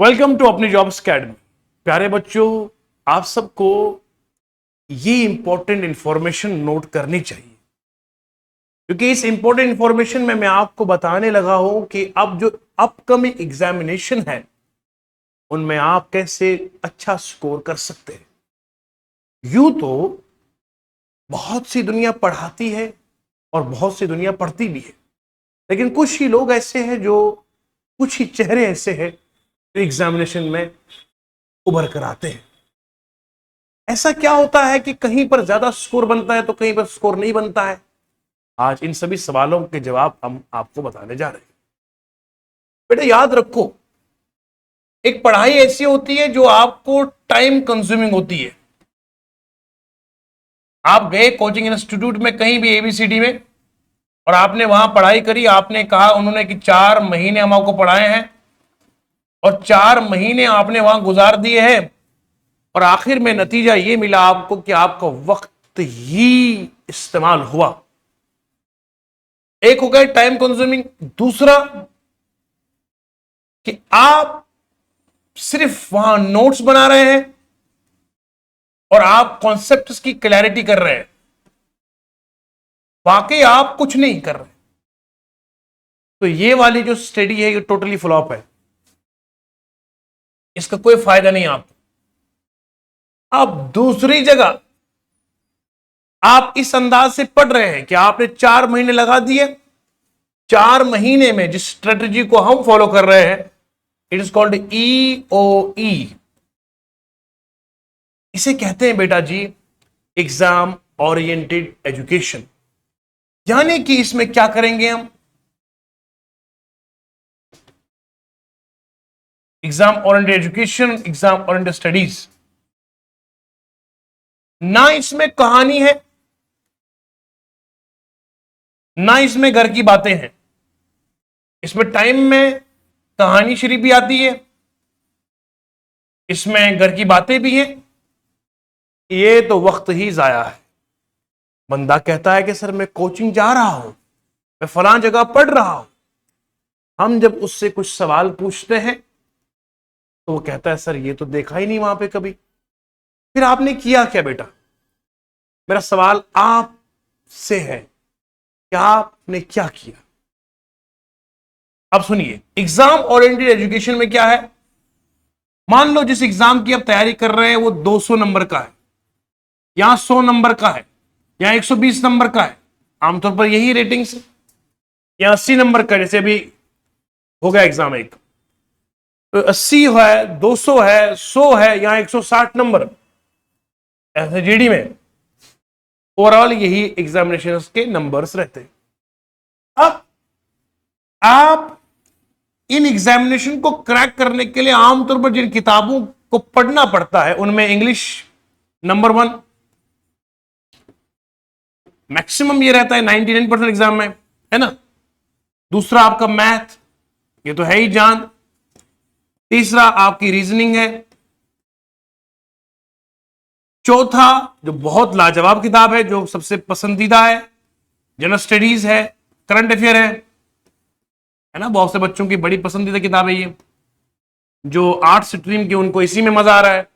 Welcome to अपनी jobs academy. प्यारे बच्चों, आप सबको ये इंपॉर्टेंट इंफॉर्मेशन नोट करनी चाहिए, क्योंकि इस इंपॉर्टेंट इंफॉर्मेशन में मैं आपको बताने लगा हूं कि अब जो अपकमिंग एग्जामिनेशन है उनमें आप कैसे अच्छा स्कोर कर सकते हैं। यूं तो बहुत सी दुनिया पढ़ाती है और बहुत सी दुनिया पढ़ती भी है, लेकिन कुछ ही लोग ऐसे हैं, जो कुछ ही चेहरे ऐसे हैं जो एग्जामिनेशन में उभर कर आते हैं। ऐसा क्या होता है कि कहीं पर ज्यादा स्कोर बनता है तो कहीं पर स्कोर नहीं बनता है? आज इन सभी सवालों के जवाब हम आपको बताने जा रहे हैं। बेटा याद रखो, एक पढ़ाई ऐसी होती है जो आपको टाइम कंज्यूमिंग होती है। आप गए कोचिंग इंस्टीट्यूट में, कहीं भी एबीसीडी में, और आपने वहां पढ़ाई करी। आपने कहा उन्होंने कि 4 महीने हम आपको पढ़ाए हैं और 4 महीने आपने वहां गुजार दिए हैं, और आखिर में नतीजा यह मिला आपको कि आपका वक्त ही इस्तेमाल हुआ। एक हो गया टाइम कंज्यूमिंग, दूसरा कि आप सिर्फ वहां नोट्स बना रहे हैं और आप कॉन्सेप्ट्स की क्लैरिटी कर रहे हैं, वाकई आप कुछ नहीं कर रहे। तो ये वाली जो स्टडी है ये टोटली फ्लॉप है, इसका कोई फायदा नहीं आपको। अब दूसरी जगह आप इस अंदाज से पढ़ रहे हैं कि आपने 4 महीने लगा दिए, 4 महीने में जिस स्ट्रेटजी को हम फॉलो कर रहे हैं, इट इज कॉल्ड EOE। इसे कहते हैं बेटा जी एग्जाम ओरिएंटेड एजुकेशन। यानी कि इसमें क्या करेंगे हम, exam oriented education, exam oriented studies. ना इसमें कहानी है, ना इसमें घर की बातें हैं। इसमें टाइम में कहानी शरीफ भी आती है, इसमें घर की बातें भी हैं। ये तो वक्त ही जाया है। बंदा कहता है कि सर मैं कोचिंग जा रहा हूं, मैं फलां जगह पढ़ रहा हूं। हम जब उससे कुछ सवाल पूछते हैं तो वो कहता है सर ये तो देखा ही नहीं वहां पे कभी। फिर आपने किया क्या बेटा? मेरा सवाल आपसे है कि आपने क्या किया। अब सुनिए, एग्जाम ओरिएंटेड एजुकेशन में क्या है। मान लो जिस एग्जाम की आप तैयारी कर रहे हैं वो 200 नंबर का है, यहां 100 नंबर का है, यहां 120 नंबर का है। आमतौर पर यही रेटिंग्स है। यहां 80 नंबर का, जैसे अभी हो गया एग्जाम एक, तो 80 है, 200 है, 100 है, यहां 160 नंबर। ऐसे जीडी में ओवरऑल यही एग्जामिनेशन के नंबर्स रहते हैं। अब आप इन एग्जामिनेशन को क्रैक करने के लिए आमतौर पर जिन किताबों को पढ़ना पड़ता है उनमें इंग्लिश नंबर 1 मैक्सिमम ये रहता है 99% एग्जाम में, है ना। दूसरा आपका मैथ, ये तो है ही जान। तीसरा आपकी रीजनिंग है। चौथा जो बहुत लाजवाब किताब है, जो सबसे पसंदीदा है, जनरल स्टडीज है, करंट अफेयर है ना। बहुत से बच्चों की बड़ी पसंदीदा किताब है ये। जो आर्ट्स स्ट्रीम की उनको इसी में मजा आ रहा है।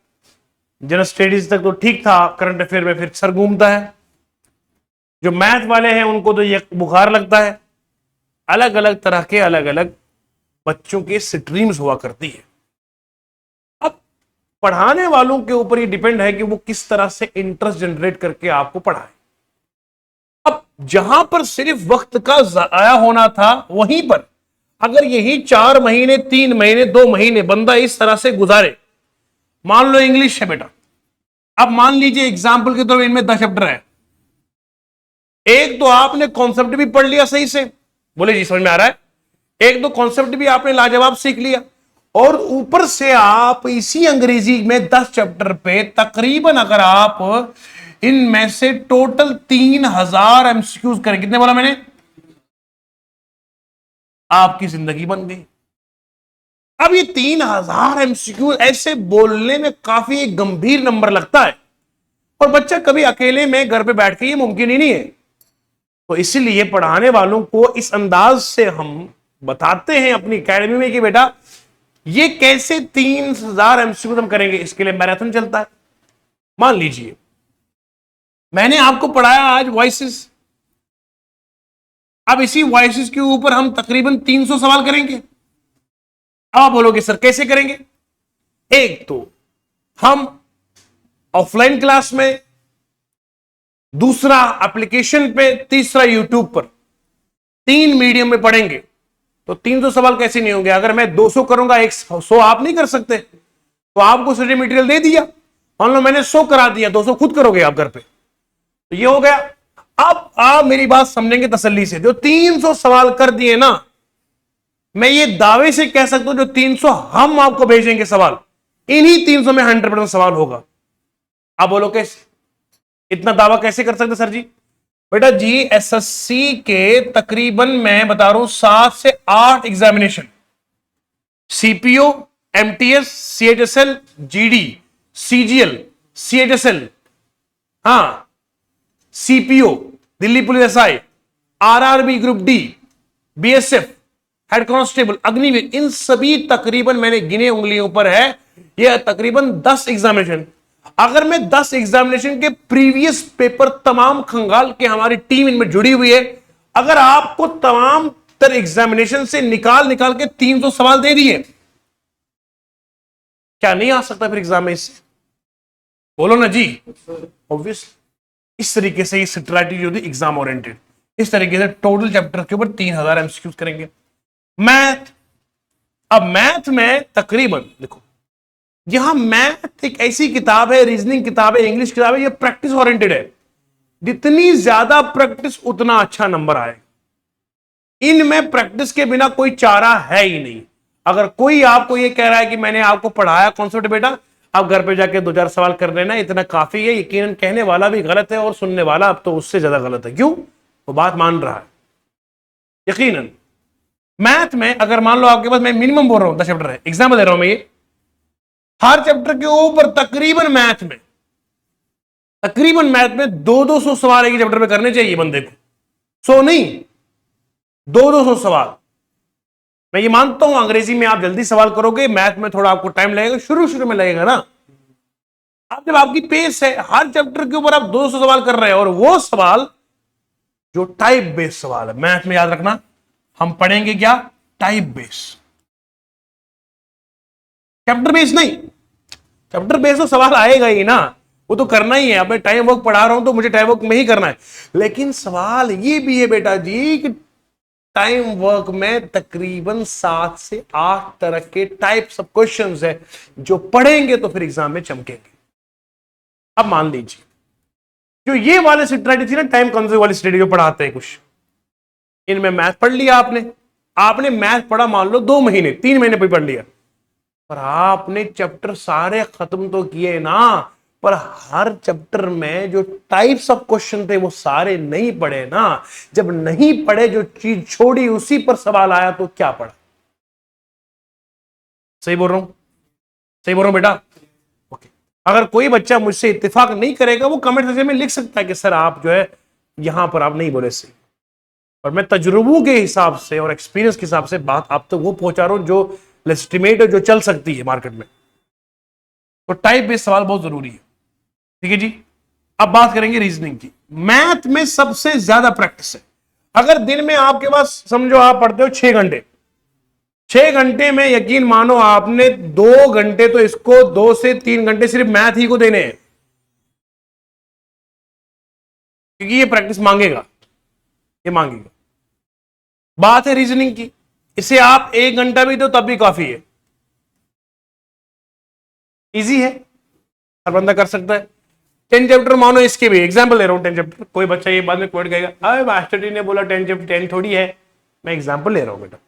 जनरल स्टडीज तक तो ठीक था, करंट अफेयर में फिर सर घूमता है। जो मैथ वाले हैं उनको तो ये बुखार लगता है। अलग अलग तरह के अलग अलग बच्चों के स्ट्रीम्स हुआ करती है। अब पढ़ाने वालों के ऊपर ये डिपेंड है कि वो किस तरह से इंटरेस्ट जनरेट करके आपको पढ़ाए। अब जहां पर सिर्फ वक्त का जाया होना था, वहीं पर अगर यही 4 महीने, 3 महीने, 2 महीने बंदा इस तरह से गुजारे। मान लो इंग्लिश है बेटा, अब मान लीजिए एग्जाम्पल के तौर पर इनमें 10 चैप्टर है। एक तो आपने कॉन्सेप्ट भी पढ़ लिया सही से, बोले जी समझ में आ रहा है। एक दो कॉन्सेप्ट भी आपने लाजवाब सीख लिया, और ऊपर से आप इसी अंग्रेजी में 10 चैप्टर पे तकरीबन, अगर आप इनमें से टोटल 3000 एमसीक्यूज करें, कितने बोला मैंने, आपकी जिंदगी बन गई। अब ये 3000 एमसीक्यू ऐसे बोलने में काफी एक गंभीर नंबर लगता है, और बच्चा कभी अकेले में घर पे बैठ के ये मुमकिन ही नहीं है। तो इसीलिए पढ़ाने वालों को इस अंदाज से हम बताते हैं अपनी एकेडमी में कि बेटा ये कैसे 3000 एमसीक्यू हम करेंगे, इसके लिए मैराथन चलता है। मान लीजिए मैंने आपको पढ़ाया आज वॉइसेस, अब इसी वॉइसेस के ऊपर हम तकरीबन 300 सवाल करेंगे। अब आप बोलोगे सर कैसे करेंगे? एक तो हम ऑफलाइन क्लास में, दूसरा एप्लीकेशन पे, तीसरा यूट्यूब पर, 3 मीडियम में पढ़ेंगे। तो 300 सवाल कैसे नहीं होंगे? अगर मैं 200 करूंगा, 100 आप नहीं कर सकते, तो आपको स्टडी मटेरियल दे दिया, मान लो मैंने 100 करा दिया, 200 खुद करोगे आप घर पे, तो ये हो गया। अब आप मेरी बात समझेंगे तसल्ली से, जो 300 सवाल कर दिए ना, मैं ये दावे से कह सकता हूं जो 300 हम आपको भेजेंगे सवाल, इन्हीं 300 में 100% सवाल होगा। आप बोलो कैसे? इतना दावा कैसे कर सकते सर जी? बेटा जी एसएससी के तकरीबन मैं बता रहा हूं 7 से 8 examination, CPO, MTS, CHSL, GD, CGL, CHSL, हाँ CPO, Delhi police SI, RRB group D, BSF, head constable, Agniveer, इन सभी तकरीबन मैंने गिने उंगलियों पर है, ये तकरीबन 10 एग्जामिनेशन। अगर मैं 10 एग्जामिनेशन के प्रीवियस पेपर तमाम खंगाल के, हमारी टीम इनमें जुड़ी हुई है, अगर आपको तमाम तर एग्जामिनेशन से निकाल के 300 सवाल दे दिए, क्या नहीं आ सकता फिर एग्जाम में इससे? बोलो ना जी, ऑब्वियस। इस तरीके से ये स्ट्रैटेजी होती है एग्जाम ओरिएंटेड। इस तरीके से टोटल चैप्टर के ऊपर 3000 एमसीक्यूज करेंगे। मैथ, अब मैथ में तकरीबन देखो, यहां मैथ एक ऐसी किताब है, रीजनिंग किताब है, इंग्लिश किताब है, ये प्रैक्टिस ओरिएंटेड है। जितनी ज्यादा प्रैक्टिस उतना अच्छा नंबर आएगा। इनमें प्रैक्टिस के बिना कोई चारा है ही नहीं। अगर कोई आपको ये कह रहा है कि मैंने आपको पढ़ाया कॉन्सेप्ट, बेटा आप घर पे जाके 2-4 सवाल कर लेना, इतना काफी है, यकीनन कहने वाला भी गलत है और सुनने वाला अब तो उससे ज्यादा गलत है। क्यों? वो बात मान रहा है यकीनन। मैथ में अगर मान लो आपके पास, मैं मिनिमम बोल रहा हूं 10 चैप्टर है, एग्जाम्पल दे रहा हूं मैं, ये हर चैप्टर के ऊपर तकरीबन मैथ में 200 सवाल एक चैप्टर पे करने चाहिए बंदे को। 100 नहीं, 200 सवाल। मैं ये मानता हूं अंग्रेजी में आप जल्दी सवाल करोगे, मैथ में थोड़ा आपको टाइम लगेगा, शुरू में लगेगा ना। अब जब आपकी पेस है, हर चैप्टर के ऊपर आप 200 सवाल कर रहे हैं, और वो सवाल जो टाइप बेस्ड सवाल है, मैथ में याद रखना हम पढ़ेंगे क्या? टाइप बेस्ड, चैप्टर बेस्ड नहीं। चैप्टर बेस्ड तो सवाल आएगा ही ना, वो तो करना ही है। अब मैं टाइम वर्क पढ़ा रहा हूं तो मुझे टाइम वर्क में ही करना है, लेकिन सवाल ये भी है बेटा जी कि टाइम वर्क में तकरीबन 7 से 8 तरह के टाइप्स ऑफ क्वेश्चंस है, जो पढ़ेंगे तो फिर एग्जाम में चमकेंगे। अब मान लीजिए जो ये वाले स्ट्रेटजी थी ना, टाइम कंज्यूम वाली स्ट्रेटजी जो पढ़ाते हैं कुछ, इनमें मैथ पढ़ लिया आपने मैथ पढ़ा मान लो 2 महीने 3 महीने पढ़ लिया, पर आपने चैप्टर सारे खत्म तो किए ना, पर हर चैप्टर में जो टाइप्स ऑफ क्वेश्चन थे वो सारे नहीं पढ़े ना। जब नहीं पढ़े, जो चीज छोड़ी उसी पर सवाल आया, तो क्या पढ़ा? सही बोल रहा हूं बेटा? ओके। अगर कोई बच्चा मुझसे इत्तेफाक नहीं करेगा, वो कमेंट सेक्शन में लिख सकता है कि सर आप जो है यहां पर आप नहीं बोले सही, और मैं तजुर्बों के हिसाब से और एक्सपीरियंस के हिसाब से बात आप तक वो पहुंचा रहा हूं जो एस्टिमेट जो चल सकती है मार्केट में। तो टाइप बेस्ड सवाल बहुत जरूरी है, ठीक है जी। अब बात करेंगे रीजनिंग की। मैथ में सबसे ज्यादा प्रैक्टिस है। अगर दिन में आपके पास समझो आप पढ़ते हो 6 घंटे, 6 घंटे में यकीन मानो आपने 2 घंटे तो इसको, 2 से 3 घंटे सिर्फ मैथ ही को देने हैं, क्योंकि ये प्रैक्टिस मांगेगा, ये मांगेगा। बात है रीजनिंग की, इसे आप 1 घंटा भी दो तब भी काफी है, इजी है, हर बंदा कर सकता है। 10 चैप्टर मानो, इसके भी एग्जाम्पल ले रहा हूं 10 चैप्टर। कोई बच्चा ये बाद में कोट कहेगा अरे मास्टर जी ने बोला 10 चैप्टर 10 थोड़ी है, मैं एग्जाम्पल ले रहा हूं बेटा।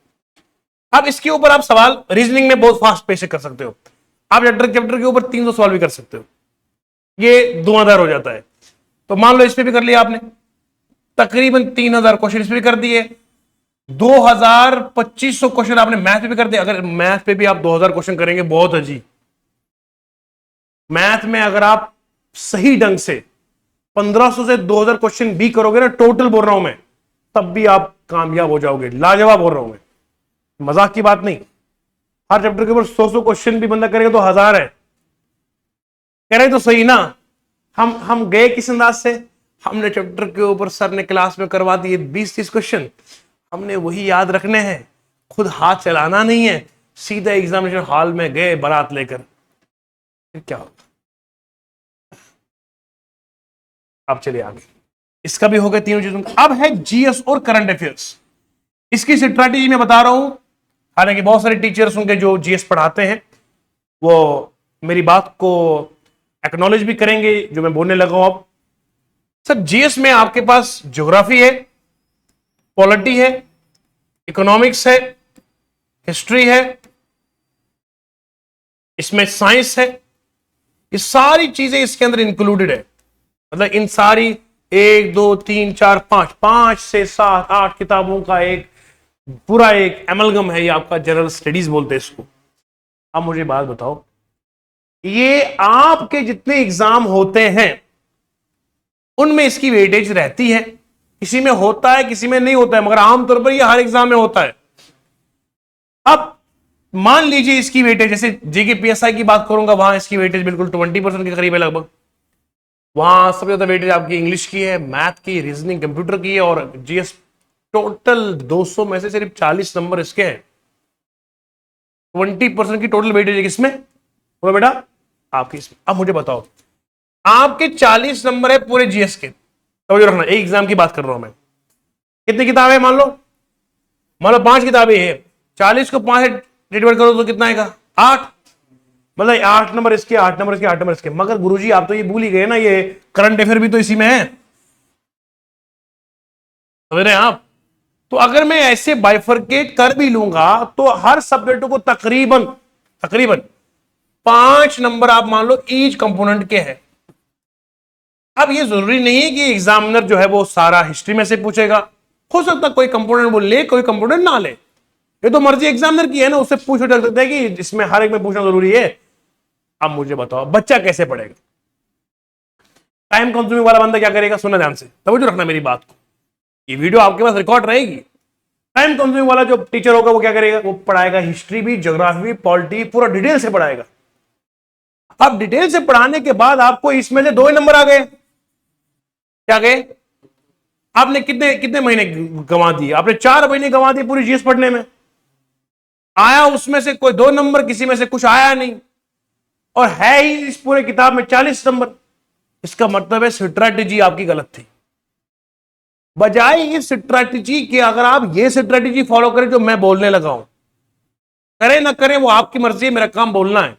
अब इसके ऊपर आप सवाल रीजनिंग में बहुत फास्ट पेश कर सकते हो। आप चैप्टर के ऊपर 300 सवाल भी कर सकते हो, ये धुआंधार हो जाता है। तो मान लो इस पे भी कर लिया आपने, तकरीबन 3000 क्वेश्चन इस पे भी कर दिए, 2500 क्वेश्चन आपने मैथ पे भी कर दिया। अगर मैथ पे भी आप 2000 क्वेश्चन करेंगे, बहुत अजीब। मैथ में अगर आप सही ढंग से 1500 से 2000 क्वेश्चन भी करोगे ना, टोटल बोल रहा हूं मैं, तब भी आप कामयाब हो जाओगे। लाजवाब बोल रहा हूं मैं, मजाक की बात नहीं, हर चैप्टर के ऊपर 100 क्वेश्चन भी बंदा करेगा तो 1000 है। कह रहे तो सही ना। हम गए किस अंदाज से, हमने चैप्टर के ऊपर सर ने क्लास में करवा दिए 20-30 क्वेश्चन, हमने वही याद रखने हैं, खुद हाथ चलाना नहीं है, सीधा एग्जामिनेशन हॉल में गए बारात लेकर, फिर क्या होगा। अब चलिए आगे, इसका भी हो गया तीनों चीजों का। अब है जीएस और करंट अफेयर्स। इसकी स्ट्रैटेजी मैं बता रहा हूं, हालांकि बहुत सारे टीचर्स होंगे जो जीएस पढ़ाते हैं, वो मेरी बात को एक्नॉलेज भी करेंगे जो मैं बोलने लगा हूं। अब सर जीएस में आपके पास ज्योग्राफी है, पॉलिटी है, इकोनॉमिक्स है, हिस्ट्री है, इसमें साइंस है, ये सारी चीजें इसके अंदर इंक्लूडेड है। मतलब इन सारी 1 2 3 4 5 से 7 8 किताबों का एक पूरा एक एमलगम है, ये आपका जनरल स्टडीज बोलते हैं इसको। अब मुझे बात बताओ, ये आपके जितने एग्जाम होते हैं उनमें इसकी वेटेज रहती है, किसी में होता है किसी में नहीं होता है, मगर आमतौर पर ये हर एग्जाम में होता है। अब मान लीजिए इसकी वेटेज, जैसे जीके पीएसआई की बात करूंगा, वहां इसकी वेटेज बिल्कुल 20% के करीब है लगभग। वहां सबसे ज्यादा वेटेज आपकी इंग्लिश की है, मैथ की, रीजनिंग, कंप्यूटर की है, और जीएस टोटल 200 में से सिर्फ 40 नंबर इसके हैं। 20% की टोटल वेटेज है किसमें, बोलो बेटा आपकी इसमें। अब मुझे बताओ, आपके 40 नंबर है पूरे जीएस के, समझ रखना, एक एग्जाम की बात कर रहा हूं मैं। कितनी किताबें मान लो 5 किताबें हैं, 40 को 5 से डिवाइड करो तो कितना आएगा 8, मतलब 8 नंबर इसके, 8 नंबर इसके, 8 नंबर इसके। मगर गुरुजी आप तो ये भूल ही गए ना, ये करंट अफेयर भी तो इसी में है, समझ रहे हैं आप। तो अगर मैं ऐसे बाइफरकेट कर भी लूंगा तो हर सब्जेक्ट को तकरीबन 5 नंबर आप मान लो ईच कंपोनेंट के हैं। अब ये जरूरी नहीं है कि एग्जामिनर जो है वो सारा हिस्ट्री में से पूछेगा, हो सकता कोई कंपोनेंट वो ले, कोई कंपोनेंट ना ले, ये तो मर्जी एग्जामिनर की है ना, उससे पूछ सकते हैं कि इसमें हर एक में पूछना जरूरी है। अब मुझे बताओ बच्चा कैसे पढ़ेगा, टाइम कंज्यूमिंग वाला बंदा क्या करेगा, सुनना ध्यान से, तवज्जो रखना मेरी बात को, ये वीडियो आपके पास रिकॉर्ड रहेगी। टाइम कंज्यूमिंग वाला जो टीचर होगा वो क्या करेगा, वो पढ़ाएगा हिस्ट्री भी, ज्योग्राफी भी, पॉलिटी, पूरा डिटेल से पढ़ाएगा। अब डिटेल से पढ़ाने के बाद आपको इसमें से 2 ही नंबर आ गए, क्या गए, आपने कितने कितने महीने गंवा दिए, आपने 4 महीने गंवा दिए पूरी जीएस पढ़ने में। आया उसमें से कोई 2 नंबर, किसी में से कुछ आया नहीं, और है ही इस पूरे किताब में 40 नंबर। इसका मतलब है स्ट्रैटेजी आपकी गलत थी। बजाय इस स्ट्रैटेजी के अगर आप ये स्ट्रैटेजी फॉलो करें जो मैं बोलने लगा हूं, करें ना करें वो आपकी मर्जी है, मेरा काम बोलना है।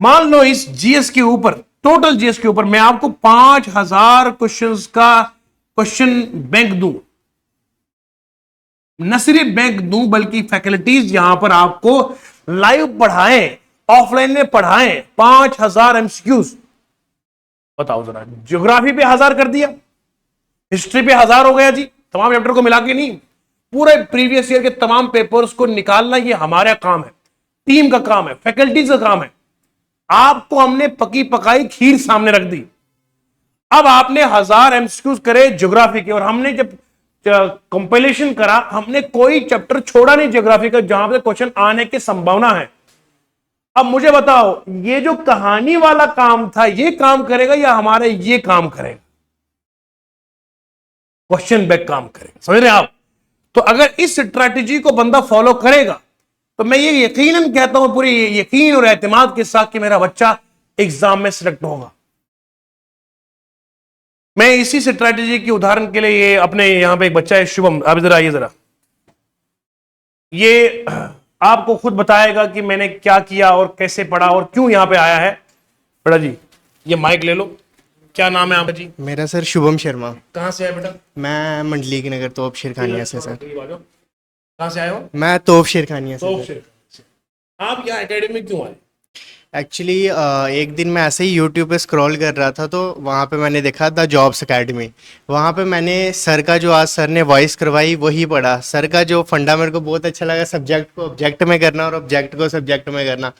मान लो इस जीएस के ऊपर, टोटल जीएस के ऊपर मैं आपको 5000 क्वेश्चंस का क्वेश्चन बैंक दूं, न सिर्फ बैंक दूं बल्कि फैकल्टीज यहां पर आपको लाइव पढ़ाएं, ऑफलाइन में पढ़ाएं, 5000 एमसीक्यूज। बताओ जरा, ज्योग्राफी पे 1000 कर दिया, हिस्ट्री पे 1000 हो गया जी, तमाम चैप्टर को मिला के नहीं, पूरे प्रीवियस ईयर के तमाम पेपर्स को निकालना ये हमारा काम है, टीम का काम है, फैकल्टीज का काम है। आपको हमने पकी पकाई खीर सामने रख दी। अब आपने 1000 एमसीक्यूज करे ज्योग्राफी के, और हमने जब कंपाइलेशन करा हमने कोई चैप्टर छोड़ा नहीं ज्योग्राफी का जहां पे क्वेश्चन आने की संभावना है। अब मुझे बताओ, ये जो कहानी वाला काम था ये काम करेगा या हमारे ये काम करेगा, क्वेश्चन बैक काम करेगा, समझ रहे हैं आप। तो अगर इस स्ट्रैटेजी को बंदा फॉलो करेगा तो मैं ये यकीनन कहता हूं, पूरी यकीन और एतमाद के साथ कि मेरा बच्चा एग्जाम में सिलेक्ट होगा। मैं इसी स्ट्रैटेजी की उदाहरण के लिए, ये अपने यहां पे एक बच्चा है शुभम, आप इधर आइए जरा, ये आपको खुद बताएगा कि मैंने क्या किया और कैसे पढ़ा और क्यों यहां पे आया है। बेटा जी ये माइक ले लो, क्या नाम है आपका जी? मेरा सर शुभम शर्मा। कहां से आए बेटा? मैं मंडली की नगर तोप शेरखानिया से सर। कहां से आए हो? मैं तोप शेरखानिया से तोप सर। शेरखानिया। आप यहाँ एकेडमी में क्यों आए? एक्चुअली एक दिन मैं ऐसे ही यूट्यूब पे स्क्रॉल कर रहा था तो वहाँ पे मैंने देखा द जॉब्स एकेडमी। वहाँ पे मैंने सर का जो आज सर ने वॉइस करवाई वही पढ़ा। सर का जो फंडा मेरे को बहुत अच्छा लगा, सब्जेक्ट को ऑब्जेक्ट में करना और ऑब्जेक्ट को सब्जेक्ट में करना।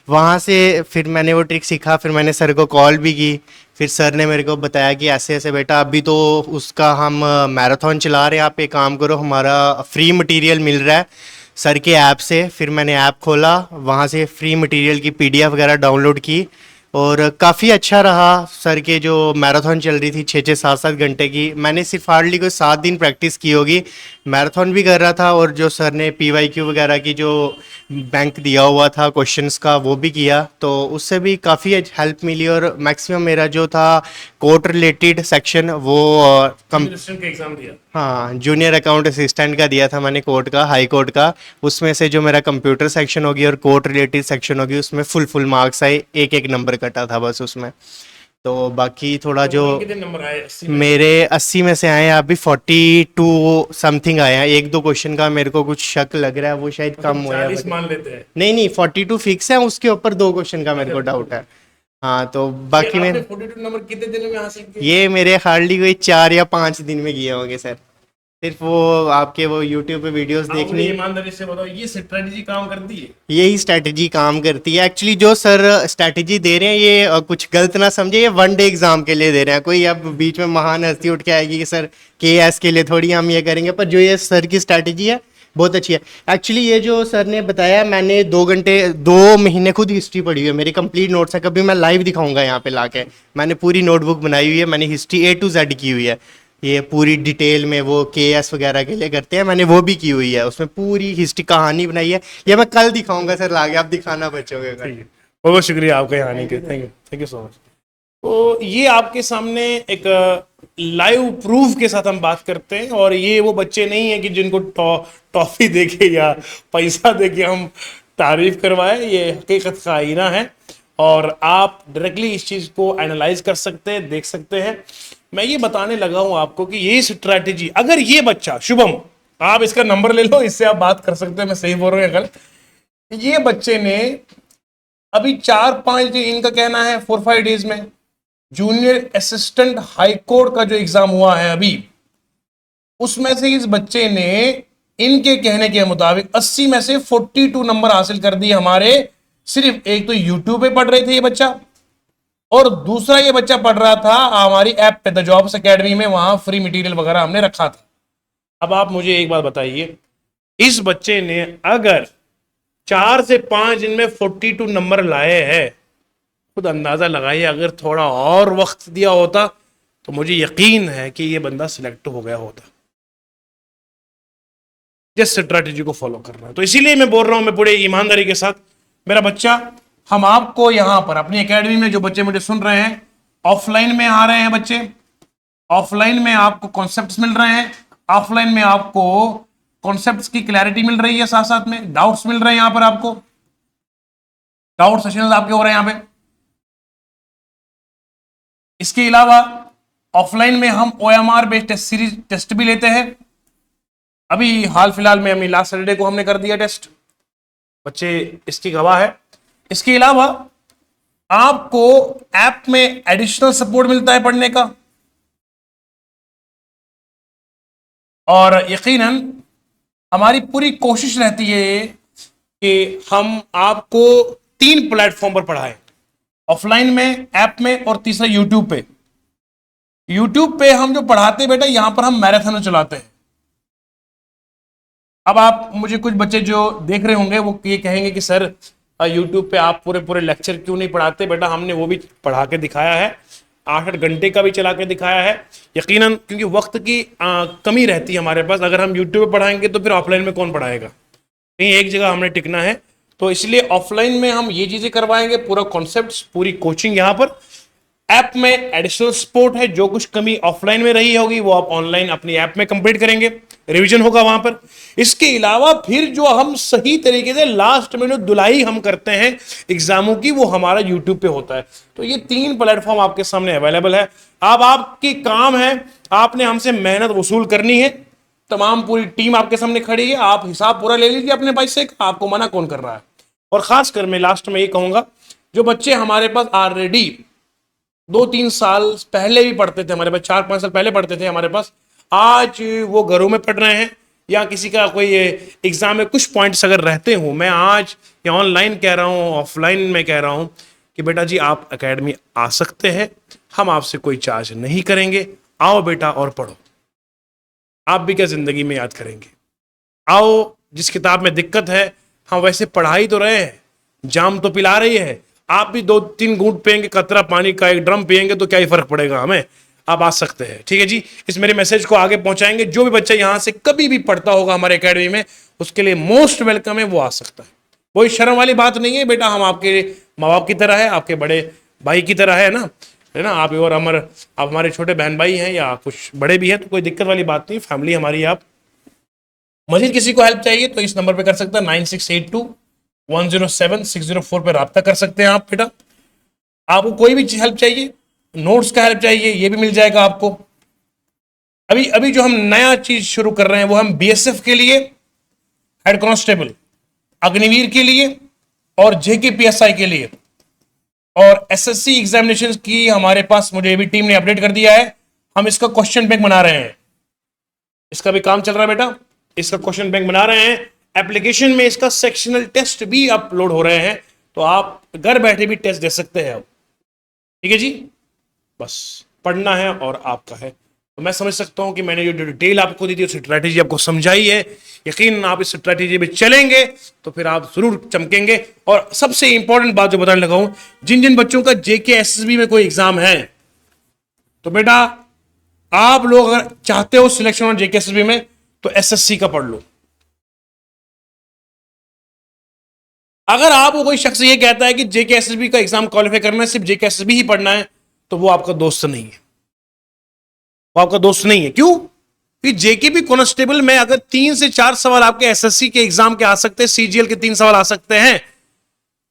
वहाँ से फिर मैंने वो ट्रिक सीखा, फिर मैंने सर को कॉल भी की। फिर सर ने मेरे को बताया कि ऐसे ऐसे बेटा अभी तो उसका हम मैराथन चला रहे हैं, आप एक काम करो, हमारा फ्री मटेरियल मिल रहा है सर के ऐप से। फिर मैंने ऐप खोला, वहाँ से फ्री मटेरियल की पीडीएफ वगैरह डाउनलोड की और काफ़ी अच्छा रहा। सर के जो मैराथन चल रही थी 6-7 घंटे की, मैंने सिर्फ हार्डली कोई 7 दिन प्रैक्टिस की होगी। मैराथन भी कर रहा था और जो सर ने पीवाईक्यू वगैरह की जो बैंक दिया हुआ था क्वेश्चंस का वो भी किया, तो उससे भी काफ़ी हेल्प मिली। और मैक्सिमम मेरा जो था कोर्ट रिलेटेड सेक्शन वो कम का एग्जाम दिया। हाँ, जूनियर अकाउंट असिस्टेंट का दिया था मैंने, कोर्ट का, हाई कोर्ट का। उसमें से जो मेरा कंप्यूटर सेक्शन होगी और कोर्ट रिलेटेड सेक्शन होगी उसमें फुल मार्क्स आए, एक एक नंबर कटा था बस उसमें। तो बाकी थोड़ा जो कितने नंबर आए 80 में? मेरे 80 में से आए हैं अभी 42 समथिंग आए हैं। एक दो क्वेश्चन का मेरे को कुछ शक लग रहा है, वो शायद कम हो 40 मान लेते हैं। नहीं 42 फिक्स है, उसके ऊपर 2 क्वेश्चन का मेरे को डाउट है। हाँ, तो बाकी आपने में 42 नंबर कितने दिनों में हासिल किए? ये मेरे हार्डली कोई 4 या 5 दिन में किए होंगे सर। सिर्फ वो आपके वो यूट्यूब पे वीडियोस आप मुझे देखनी, ईमानदारी से बताओ, ये स्ट्रेटजी काम करती है? यही स्ट्रैटेजी काम करती है। एक्चुअली जो सर स्ट्रैटेजी दे रहे हैं ये कुछ गलत ना समझे, ये 1 डे एग्जाम के लिए दे रहे हैं। कोई अब बीच में महान हस्ती उठ के आएगी कि सर केएस के लिए थोड़ी हम ये करेंगे, पर जो ये सर की स्ट्रैटेजी है बहुत अच्छी है। एक्चुअली ये जो सर ने बताया, मैंने 2 महीने खुद हिस्ट्री पढ़ी हुई है, मेरी कंप्लीट नोट्स है। कभी मैं लाइव दिखाऊंगा यहाँ पे लाके, मैंने पूरी नोटबुक बनाई हुई है, मैंने हिस्ट्री A to Z की हुई है। ये पूरी डिटेल में वो केएस वगैरह के लिए करते हैं, मैंने वो भी की हुई है, उसमें पूरी हिस्ट्री कहानी बनाई है। ये मैं कल दिखाऊंगा सर लाके, आप दिखाना बच्चों कल। बहुत बहुत शुक्रिया आपका यहाँ आने के, थैंक यू सो मच। तो ये आपके सामने एक लाइव प्रूफ के साथ हम बात करते हैं, और ये वो बच्चे नहीं है कि जिनको टॉफी देके या पैसा देके हम तारीफ करवाए, ये हकीकत का आईना है और आप डायरेक्टली इस चीज को एनालाइज कर सकते हैं, देख सकते हैं। मैं ये बताने लगा हूं आपको कि ये स्ट्रैटेजी, अगर ये बच्चा शुभम, आप इसका नंबर ले लो, इससे आप बात कर सकते हैं मैं सही बोल रहा हूं या गलत। ये बच्चे ने अभी 4-5 दिन, इनका कहना है 4-5 डेज में जूनियर असिस्टेंट हाई कोर्ट का जो एग्जाम हुआ है अभी, उसमें से इस बच्चे ने इनके कहने के मुताबिक 80 में से 42 नंबर हासिल कर दिए हमारे। सिर्फ एक तो यूट्यूब पे पढ़ रहे थे ये बच्चा, और दूसरा ये बच्चा पढ़ रहा था हमारी ऐप पे द जॉब्स एकेडमी में, वहां फ्री मटेरियल वगैरह हमने रखा था। अब आप मुझे एक बात बताइए, इस बच्चे ने अगर 4 से 5 दिन में 42 नंबर लाए हैं, खुद अंदाजा लगाइए, अगर थोड़ा और वक्त दिया होता तो मुझे यकीन है कि ये बंदा सिलेक्ट हो गया होता। जिस स्ट्रैटेजी को फॉलो कर रहा है, तो इसीलिए मैं बोल रहा हूं, मैं बड़े ईमानदारी के साथ, मेरा बच्चा, हम आपको यहां पर अपनी एकेडमी में, जो बच्चे मुझे सुन रहे हैं, ऑफलाइन में आ रहे हैं बच्चे, ऑफलाइन में आपको कॉन्सेप्ट्स मिल रहे हैं, ऑफलाइन में आपको कॉन्सेप्ट्स की क्लैरिटी मिल रही है, साथ साथ में डाउट्स मिल रहे हैं, यहां पर आपको डाउट सेशंस आपके हो रहे हैं यहां पे। इसके अलावा ऑफलाइन में हम OMR based test series test भी लेते हैं। अभी हाल फिलहाल में हमने लास्ट सैटरडे को हमने कर दिया टेस्ट, बच्चे इसकी गवाह है। इसके अलावा आपको ऐप में एडिशनल सपोर्ट मिलता है पढ़ने का, और यकीनन हमारी पूरी कोशिश रहती है कि हम आपको 3 प्लेटफॉर्म पर पढ़ाएं, ऑफलाइन में, ऐप में, और तीसरा यूट्यूब पे। यूट्यूब पे हम जो पढ़ाते हैं बेटा, यहां पर हम मैराथन चलाते हैं। अब आप मुझे, कुछ बच्चे जो देख रहे होंगे वो ये कहेंगे कि सर यूट्यूब पे आप पूरे पूरे लेक्चर क्यों नहीं पढ़ाते? बेटा हमने वो भी पढ़ा के दिखाया है, 8-8 घंटे का भी चला के दिखाया है। यकीनन क्योंकि वक्त की कमी रहती है हमारे पास, अगर हम यूट्यूब पे पढ़ाएंगे तो फिर ऑफलाइन में कौन पढ़ाएगा? कहीं एक जगह हमने टिकना है, तो इसलिए ऑफलाइन में हम ये चीजें करवाएंगे, पूरा कॉन्सेप्ट, पूरी कोचिंग यहाँ पर। ऐप में एडिशनल सपोर्ट है, जो कुछ कमी ऑफलाइन में रही होगी वो आप ऑनलाइन अपनी ऐप में कंप्लीट करेंगे, रिवीजन होगा वहां पर। इसके अलावा फिर जो हम सही तरीके से लास्ट में जो धुलाई हम करते हैं एग्जामों की, वो हमारा यूट्यूब पे होता है। तो ये 3 प्लेटफॉर्म आपके सामने अवेलेबल है। अब आपकी काम है, आपने हमसे मेहनत वसूल करनी है, तमाम पूरी टीम आपके सामने खड़ी है, आप हिसाब पूरा ले लीजिए अपने पैसे का, आपको मना कौन कर रहा है। और खासकर मैं लास्ट में ये कहूंगा, जो बच्चे हमारे पास ऑलरेडी 2-3 साल पहले भी पढ़ते थे हमारे पास, 4-5 साल पहले पढ़ते थे हमारे पास, आज वो घरों में पढ़ रहे हैं, या किसी का कोई एग्जाम में कुछ पॉइंट्स अगर रहते हो, मैं आज या ऑनलाइन कह रहा हूँ, ऑफलाइन में कह रहा हूँ कि बेटा जी आप एकेडमी आ सकते हैं, हम आपसे कोई चार्ज नहीं करेंगे, आओ बेटा और पढ़ो। आप भी क्या जिंदगी में याद करेंगे, आओ जिस किताब में दिक्कत है हम वैसे पढ़ा ही तो रहे हैं, जाम तो पिला रही है। आप भी 2-3 घूंट पियेंगे कतरा पानी का, एक ड्रम पियेंगे तो क्या ही फर्क पड़ेगा हमें। आप आ सकते हैं, ठीक है जी। इस मेरे मैसेज को आगे पहुंचाएंगे। जो भी बच्चा यहां से कभी भी पढ़ता होगा हमारे एकेडमी में, उसके लिए मोस्ट वेलकम है, वो आ सकता है। कोई शर्म वाली बात नहीं है बेटा, हम आपके माँ बाप की तरह है, आपके बड़े भाई की तरह है ना। आप और आप हमारे छोटे बहन भाई हैं या कुछ बड़े भी हैं, तो कोई दिक्कत वाली बात नहीं, फैमिली हमारी। आप मजीद किसी को हेल्प चाहिए तो इस नंबर पे कर सकता है, 9682107604 पे रब्ता कर सकते हैं आप बेटा। आपको कोई भी हेल्प चाहिए, नोट्स का हेल्प चाहिए, ये भी मिल जाएगा आपको। अभी अभी जो हम नया चीज शुरू कर रहे हैं वो हम बीएसएफ के लिए, हेड कांस्टेबल, अग्निवीर के लिए और जेके पीएसआई के लिए और एसएससी एग्जामिनेशन की हमारे पास, मुझे अभी टीम ने अपडेट कर दिया है, हम इसका क्वेश्चन बैंक बना रहे हैं। इसका भी काम चल रहा है बेटा, इसका क्वेश्चन बैंक बना रहे हैं। एप्लीकेशन में इसका सेक्शनल टेस्ट भी अपलोड हो रहे हैं, तो आप घर बैठे भी टेस्ट दे सकते हैं अब, ठीक है जी। बस पढ़ना है और आपका है। तो मैं समझ सकता हूं कि मैंने जो डिटेल आपको दी थी, उस स्ट्रैटेजी आपको समझाई है। यकीन आप इस स्ट्रैटेजी में चलेंगे तो फिर आप जरूर चमकेंगे। और सबसे इंपॉर्टेंट बात जो बताने लगा हूं, जिन जिन बच्चों का जेके एसएसबी में कोई एग्जाम है, तो बेटा आप लोग अगर चाहते हो सिलेक्शन और जेके एसएसबी में, तो एसएससी का पढ़ लो। अगर आपको कोई शख्स ये कहता है कि जेके एसएसबी का एग्जाम क्वालिफाई करना है, सिर्फ जेके एसएसबी ही पढ़ना है, तो वो आपका दोस्त नहीं है, वो आपका दोस्त नहीं है। क्यों? कि जेकेपी कांस्टेबल में अगर 3 से 4 सवाल आपके एसएससी के एग्जाम के आ सकते हैं, सीजीएल के 3 सवाल आ सकते हैं,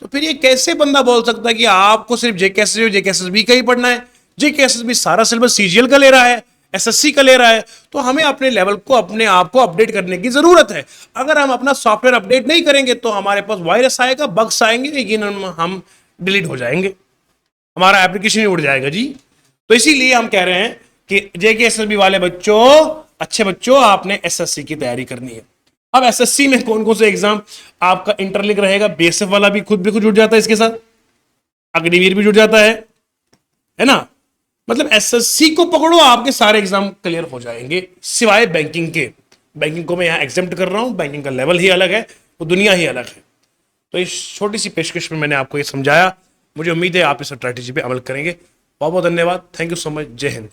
तो फिर ये कैसे बंदा बोल सकता है कि आपको सिर्फ जेके एसएसबी और जेके एसएसबी का ही पढ़ना है? जेके एसएसबी सारा सिलेबस सीजीएल का ले रहा है, एसएससी का ले रहा है, तो हमें अपने लेवल को, अपने आप को अपडेट करने की जरूरत है। अगर हम अपना सॉफ्टवेयर अपडेट नहीं करेंगे तो हमारे पास वायरस आएगा, बग्स आएंगे, लेकिन हम डिलीट हो जाएंगे, हमारा एप्लीकेशन ही उड़ जाएगा जी। तो इसीलिए हम कह रहे हैं कि जेके एसएसबी वाले बच्चों, अच्छे बच्चों, आपने एसएससी की तैयारी करनी है। अब एसएससी में कौन कौन से एग्जाम आपका इंटरलिंक रहेगा? बीएसएफ वाला भी खुद जुड़ जाता है इसके साथ, अग्निवीर भी जुड़ जाता है ना। मतलब एसएससी को पकड़ो, आपके सारे एग्जाम क्लियर हो जाएंगे, सिवाय बैंकिंग के। बैंकिंग को मैं यहां एग्जेम्प्ट कर रहा हूं, बैंकिंग का लेवल ही अलग है, वो दुनिया ही अलग है। तो इस छोटी सी पेशकश में मैंने आपको ये समझाया। मुझे उम्मीद है आप इस स्ट्रैटेजी पे अमल करेंगे। बहुत बहुत धन्यवाद। Thank you so much. जय हिंद।